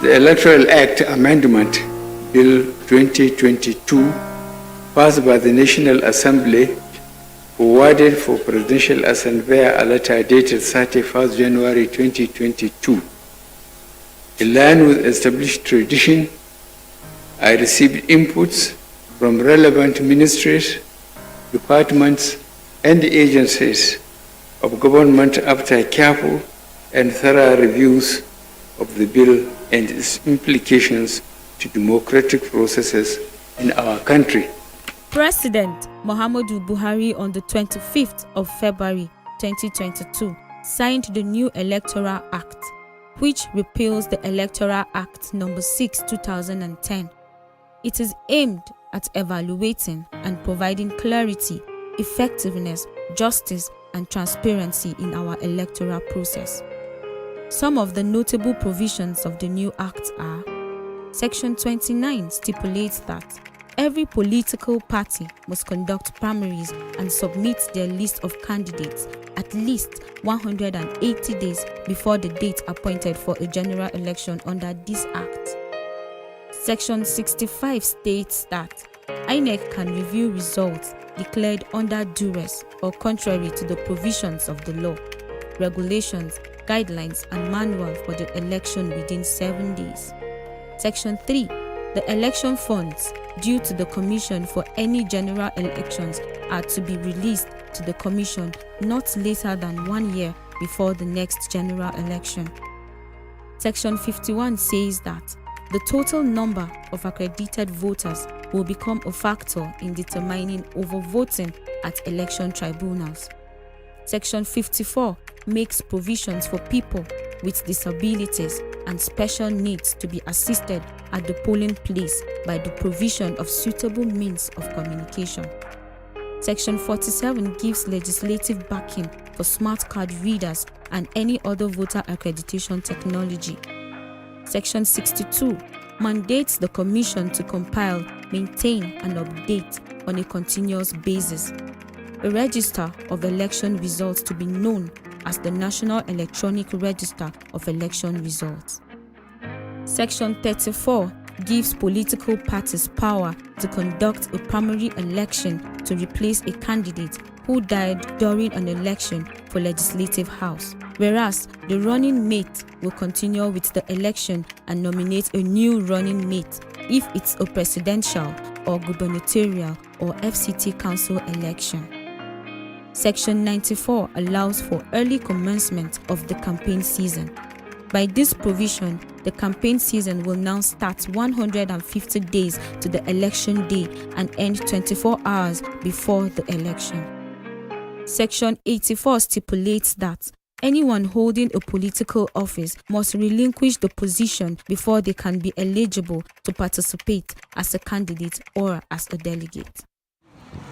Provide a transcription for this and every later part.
the Electoral Act Amendment Bill 2022, passed by the National Assembly, forwarded for Presidential Assent via a letter dated 31st January 2022. In line with established tradition, I received inputs from relevant ministries, departments, and agencies of government after careful and thorough reviews of the bill and its implications to democratic processes in our country. President Muhammadu Buhari on the 25th of February 2022 signed the new Electoral Act, which repeals the Electoral Act No. 6, 2010. It is aimed at evaluating and providing clarity, effectiveness, justice, and transparency in our electoral process. Some of the notable provisions of the new act are: Section 29 stipulates that every political party must conduct primaries and submit their list of candidates at least 180 days before the date appointed for a general election under this act. Section 65 states that INEC can review results declared under duress or contrary to the provisions of the law, regulations, guidelines, and manual for the election within 7 days. Section 3. The election funds due to the Commission for any general elections are to be released to the Commission not later than 1 year before the next general election. Section 51 says that the total number of accredited voters will become a factor in determining overvoting at election tribunals. Section 54 makes provisions for people with disabilities and special needs to be assisted at the polling place by the provision of suitable means of communication. Section 47 gives legislative backing for smart card readers and any other voter accreditation technology. Section 62 mandates the Commission to compile, maintain, and update on a continuous basis a register of election results to be known as the National Electronic Register of Election Results. Section 34 gives political parties power to conduct a primary election to replace a candidate who died during an election for Legislative House, whereas the running mate will continue with the election and nominate a new running mate if it's a presidential or gubernatorial or FCT council election. Section 94 allows for early commencement of the campaign season. By this provision, the campaign season will now start 150 days to the election day and end 24 hours before the election. Section 84 stipulates that anyone holding a political office must relinquish the position before they can be eligible to participate as a candidate or as a delegate.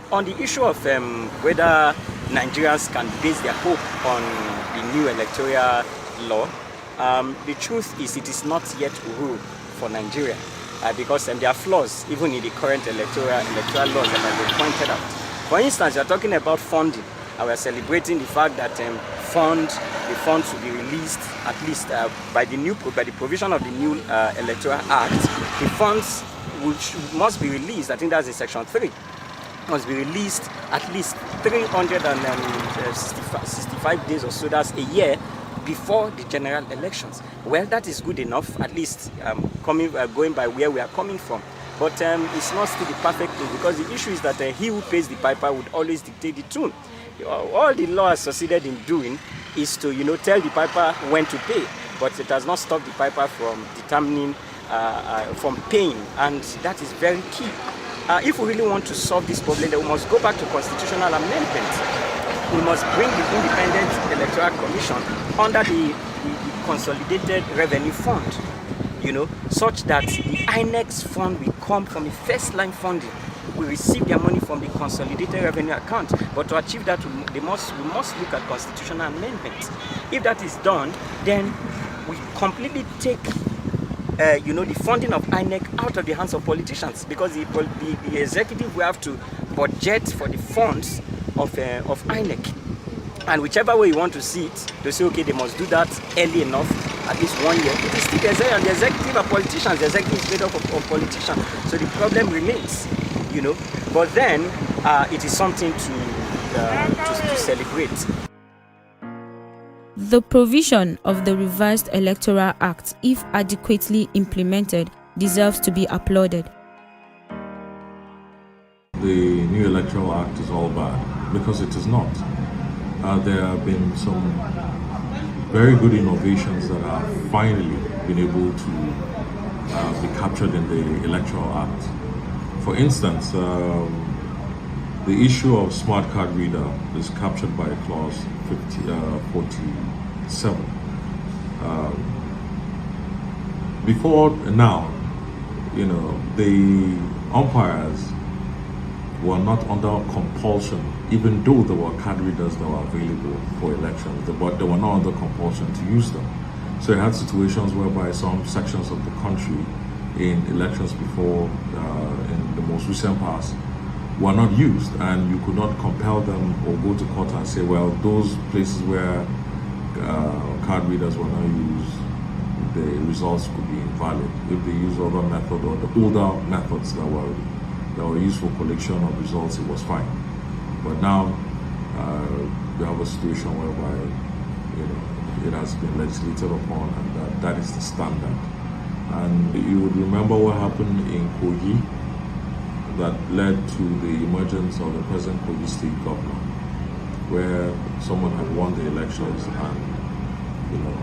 On the issue of whether Nigerians can base their hope on the new electoral law, the truth is it is not yet rule for Nigeria because there are flaws even in the current electoral laws that have been pointed out. For instance, you are talking about funding, and we are celebrating the fact that the funds will be released at least by the provision of the new Electoral Act. The funds must be released. I think that's in Section 3. Must be released at least 365 days or so, that's a year, before the general elections. Well, that is good enough, at least going by where we are coming from. But it's not still the perfect thing, because the issue is that he who pays the piper would always dictate the tune. All the law has succeeded in doing is to, tell the piper when to pay, but it has not stopped the piper from determining, from paying, and that is very key. If we really want to solve this problem, then we must go back to constitutional amendment. We must bring the Independent Electoral Commission under the Consolidated Revenue Fund, such that the INEC's fund will come from the first line funding. We receive their money from the Consolidated Revenue account, but to achieve that, we must look at constitutional amendments. If that is done, then we completely take the funding of INEC out of the hands of politicians, because the executive will have to budget for the funds of INEC. And whichever way you want to see it, to say, okay, they must do that early enough at least 1 year, it is still the executive are politicians, the executive is made up of politicians. So the problem remains, you know. But then it is something to celebrate. The provision of the revised Electoral Act, if adequately implemented, deserves to be applauded. The new Electoral Act is all bad, because it is not. There have been some very good innovations that have finally been able to be captured in the Electoral Act. For instance, the issue of smart card reader is captured by clause 47. Before now, you know, the umpires were not under compulsion, even though there were card readers that were available for elections, but they were not under compulsion to use them. So you had situations whereby some sections of the country in elections before, in the most recent past, were not used, and you could not compel them or go to court and say, well, those places where card readers were not used, the results could be invalid if they use other method or the older methods that were used for collection of results. It was fine. But now we have a situation whereby, you know, it has been legislated upon, and that is the standard. And you would remember what happened in Kogi that led to the emergence of the present Kogi state governor, where someone had won the elections and, you know,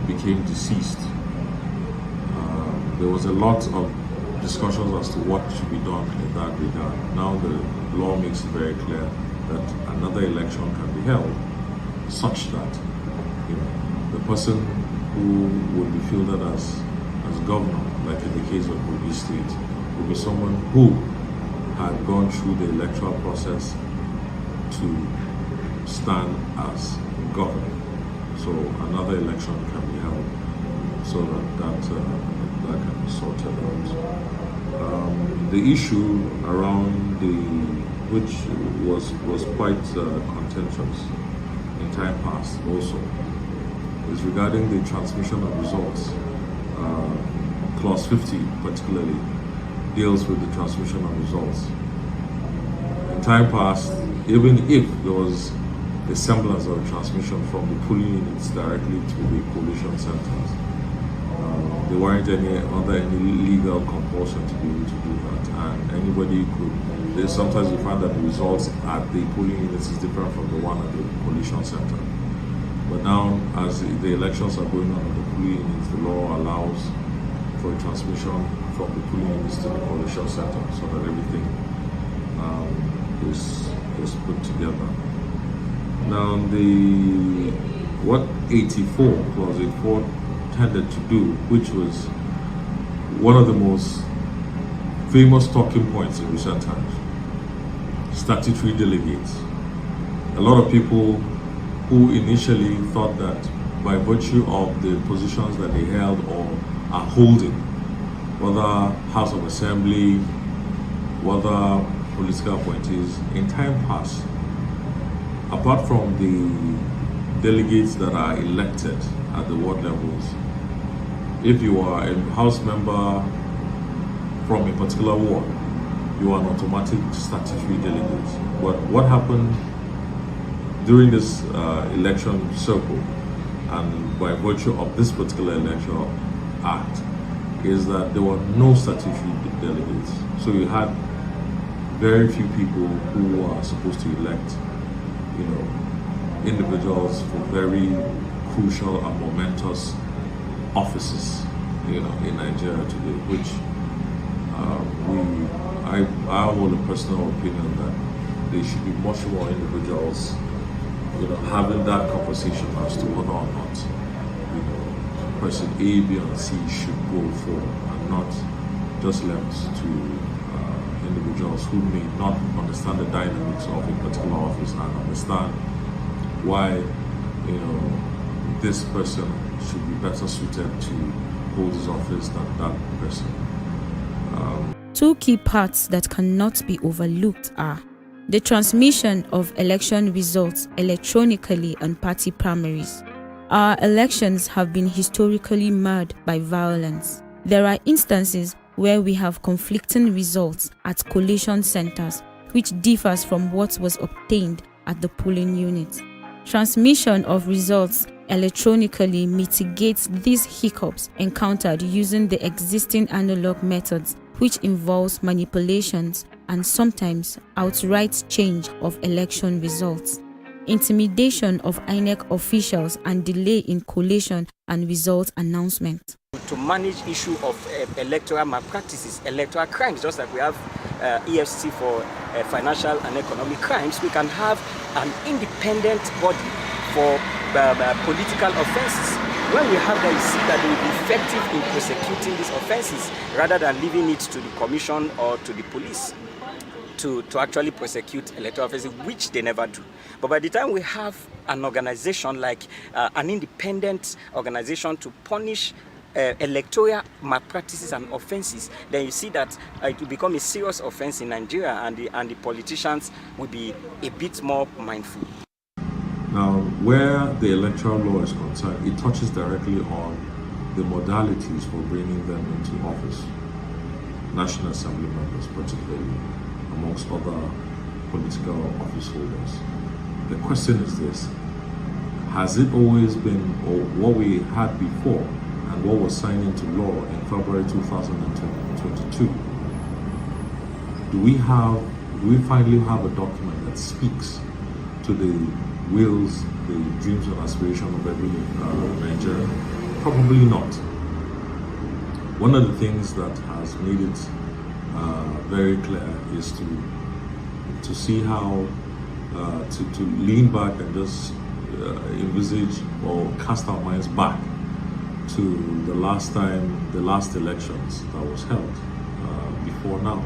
became deceased. There was a lot of discussions as to what should be done in that regard. Now the law makes it very clear that another election can be held such that, you know, the person who would be fielded as governor, like in the case of Kogi State, would be someone who had gone through the electoral process to stand as governor. So another election can be held so that can be sorted out. The issue around which was quite contentious in time past also, is regarding the transmission of results. Clause 50 particularly deals with the transmission of results. In time past, even if there was a semblance of transmission from the polling units directly to the collation centers, there weren't under any legal compulsion to be able to do that, and anybody could. Sometimes you find that the results at the polling units is different from the one at the collation center. But now, as the elections are going on at the polling units, the law allows for a transmission from the polling units to the collation center, so that everything is put together. Now, what 84 clause 84 tended to do, which was one of the most famous talking points in recent times, statutory delegates. A lot of people who initially thought that by virtue of the positions that they held or are holding, whether House of Assembly, whether political appointees, in time past, apart from the delegates that are elected at the ward levels, if you are a House member from a particular ward, you are an automatic statutory delegate. But what happened during this election circle, and by virtue of this particular electoral act, is that there were no statutory delegates. So you had very few people who are supposed to elect, you know, individuals for very crucial and momentous offices, you know, in Nigeria today, which I hold a personal opinion that there should be much more individuals, you know, having that conversation as to whether or not, you know, person A, B, and C should go for, and not just left to individuals who may not understand the dynamics of a particular office and understand why, you know, this person should be better suited to hold his office than that person. Two key parts that cannot be overlooked are the transmission of election results electronically on party primaries. Our elections have been historically marred by violence. There are instances where we have conflicting results at collation centers, which differs from what was obtained at the polling unit. Transmission of results electronically mitigates these hiccups encountered using the existing analog methods, which involves manipulations and sometimes outright change of election results. Intimidation of INEC officials and delay in collation and result announcement. To manage issue of electoral malpractices, electoral crimes, just like we have EFCC for financial and economic crimes, we can have an independent body for political offenses. When we have that, you see that they will be effective in prosecuting these offenses rather than leaving it to the commission or to the police to actually prosecute electoral offenses, which they never do. But by the time we have an organization like an independent organization to punish electoral malpractices and offenses, then you see that it will become a serious offense in Nigeria, and the politicians will be a bit more mindful. Now, where the electoral law is concerned, it touches directly on the modalities for bringing them into office. National Assembly members, particularly, amongst other political office holders. The question is this: has it always been, or what we had before, and what was signed into law in February 2022, do we finally have a document that speaks to the wills, the dreams and aspirations of every Nigerian? Probably not. One of the things that has made it very clear is to see how to lean back and just envisage or cast our minds back to the last elections that was held before now.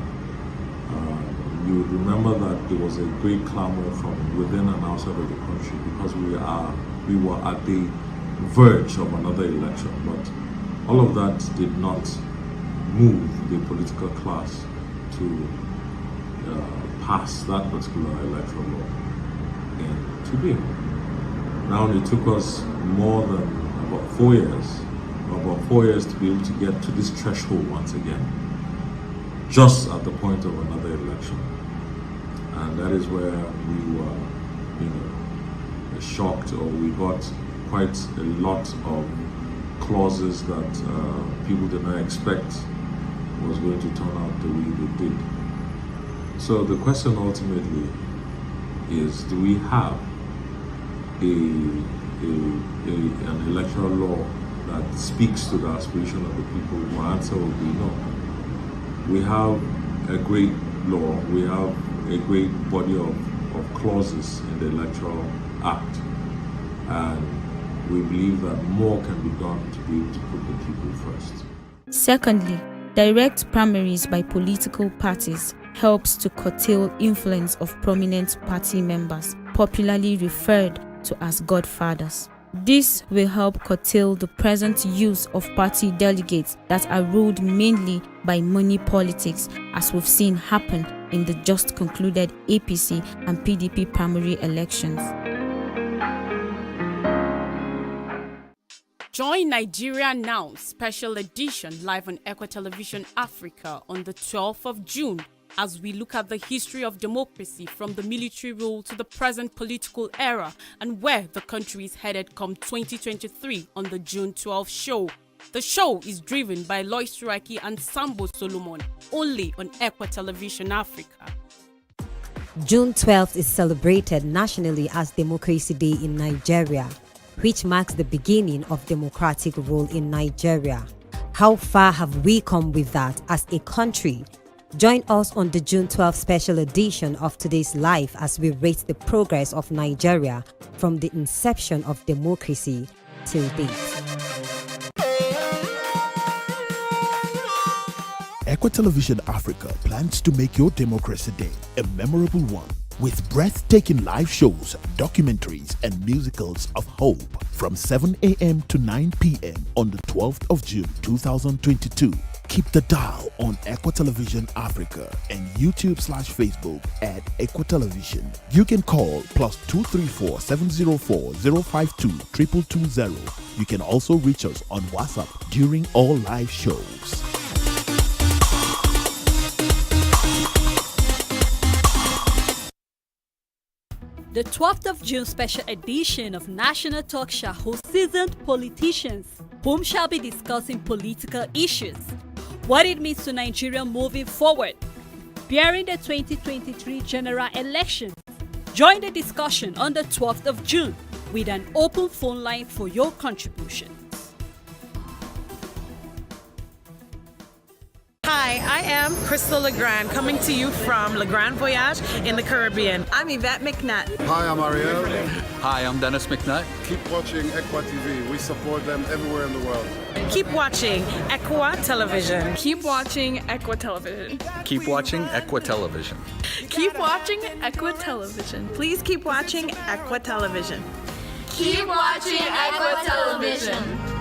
You would remember that there was a great clamor from within and outside of the country because we were at the verge of another election, but all of that did not move the political class to pass that particular electoral law into being. Now it took us more than about 4 years to be able to get to this threshold once again, just at the point of another election. And that is where we were, shocked, or we got quite a lot of clauses that people did not expect was going to turn out the way they did. So the question ultimately is, do we have an electoral law that speaks to the aspiration of the people? My answer would be no. We have a great law, we have a great body of clauses in the Electoral Act, and we believe that more can be done to be able to put the people first. Secondly, direct primaries by political parties helps to curtail influence of prominent party members, popularly referred to as godfathers. This will help curtail the present use of party delegates that are ruled mainly by money politics, as we've seen happen in the just concluded APC and PDP primary elections. Join Nigeria Now special edition live on Equa Television Africa on the 12th of June as we look at the history of democracy from the military rule to the present political era and where the country is headed come 2023 on the June 12th show. The show is driven by Lois Suraki and Sambo Solomon, only on Equa Television Africa. June 12th is celebrated nationally as Democracy Day in Nigeria, which marks the beginning of democratic rule in Nigeria. How far have we come with that as a country? Join us on the June 12th special edition of Today's Life as we rate the progress of Nigeria from the inception of democracy till date. Equa Television Africa plans to make your Democracy Day a memorable one with breathtaking live shows, documentaries, and musicals of hope from 7 a.m. to 9 p.m. on the 12th of June 2022. Keep the dial on Equa Television Africa and YouTube/Facebook at Equa Television. You can call +234 704 052 2220. You can also reach us on WhatsApp during all live shows. The 12th of June special edition of National Talk Show hosts seasoned politicians, whom shall be discussing political issues, what it means to Nigeria moving forward, bearing the 2023 general elections. Join the discussion on the 12th of June with an open phone line for your contributions. Hi, I am Crystal Legrand, coming to you from Legrand Voyage in the Caribbean. I'm Yvette McNutt. Hi, I'm Ariel. Hi, I'm Dennis McNutt. Keep watching Equa TV. We support them everywhere in the world. Keep watching Equa Television. Keep watching Equa Television. Keep watching Equa Television. Keep watching Equa Television. Please keep watching Equa Television. Keep watching Equa Television.